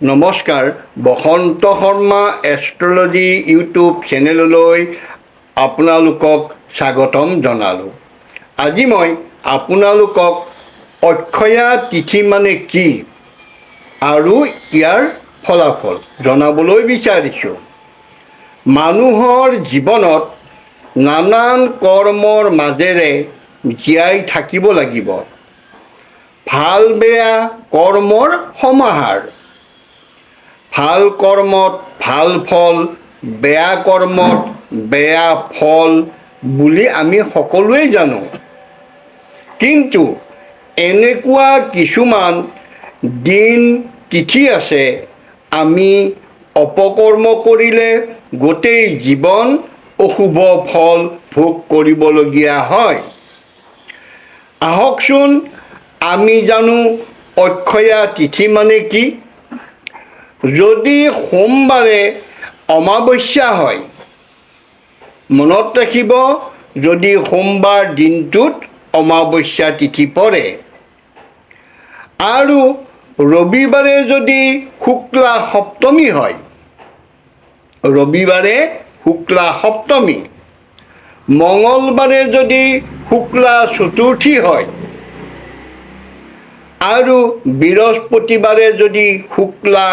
নমস্কাৰ, বসন্ত Sharma astrology YouTube চেনেললৈ আপোনালোকক স্বাগতম জনালোঁ। আজি মই আপোনালোকক অক্ষয়া তিথি মানে কি আৰু ইয়াৰ ফলাফল জনাবলৈ বিচাৰিছোঁ। মানুহৰ জীৱনত নানান কৰ্মৰ মাজেৰে জীয়াই থাকিব লাগিব। ভাল বেয়া কৰ্মৰ সমাহাৰ। ভাল কৰ্মত ভাল ফল, বেয়া কৰ্মত বেয়া ফল বুলি আমি সকলোৱে জানো। কিন্তু এনেকুৱা কিছুমান দিন তিথি আছে, আমি অপকৰ্ম কৰিলে গোটেই জীৱন অশুভ ফল ভোগ কৰিবলগীয়া হয়। আহকচোন আমি জানো অক্ষয়া তিথি মানে কি। যদি সোমবাৰে অমাৱস্যা হয়, মনত ৰাখিব, যদি সোমবাৰ দিনটোত অমাৱস্যা তিথি পৰে আৰু ৰবিবাৰে যদি শুক্লা সপ্তমী হয়, ৰবিবাৰে শুক্লা সপ্তমী, মঙলবাৰে যদি শুক্লা চতুৰ্থী হয় আৰু বৃহস্পতিবাৰে যদি শুক্লা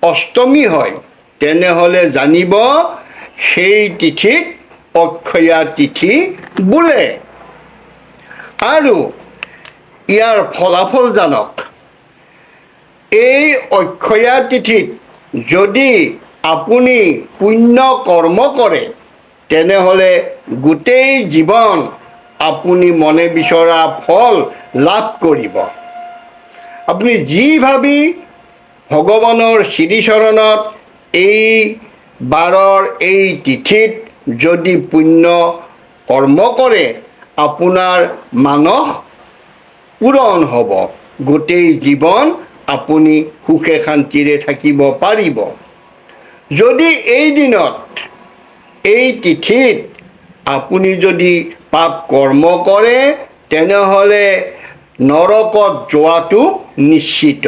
অষ্টমী হয়, তেনেহ'লে জানিব সেই তিথিক অক্ষয়া তিথি বোলে। আৰু ইয়াৰ ফলাফল জানক। এই অক্ষয়া তিথিত যদি আপুনি পুণ্য কৰ্ম কৰে, তেনেহ'লে গোটেই জীৱন আপুনি মনে বিচৰা ফল লাভ কৰিব। আপুনি যি ভাবি ভগৱানৰ শ্ৰীচৰণত এই বাৰৰ এই তিথিত যদি পুণ্য কৰ্ম কৰে, আপোনাৰ মানস পূৰণ হ'ব। গোটেই জীৱন আপুনি সুখে শান্তিৰে থাকিব পাৰিব। যদি এই দিনত এই তিথিত আপুনি যদি পাপ কৰ্ম কৰে, তেনেহ'লে নৰকত যোৱাটো নিশ্চিত।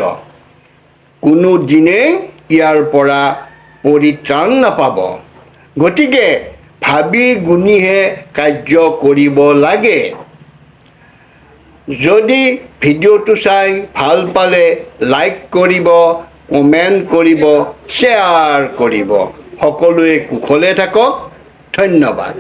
কোনো দিনেই ইয়াৰ পৰা পৰিত্ৰাণ নাপাব। গতিকে ভাবি গুণিহে কাৰ্য কৰিব লাগে। যদি ভিডিঅ'টো চাই ভাল পালে লাইক কৰিব, কমেণ্ট কৰিব, শ্বেয়াৰ কৰিব। সকলোৱে কুশলে থাকক। ধন্যবাদ।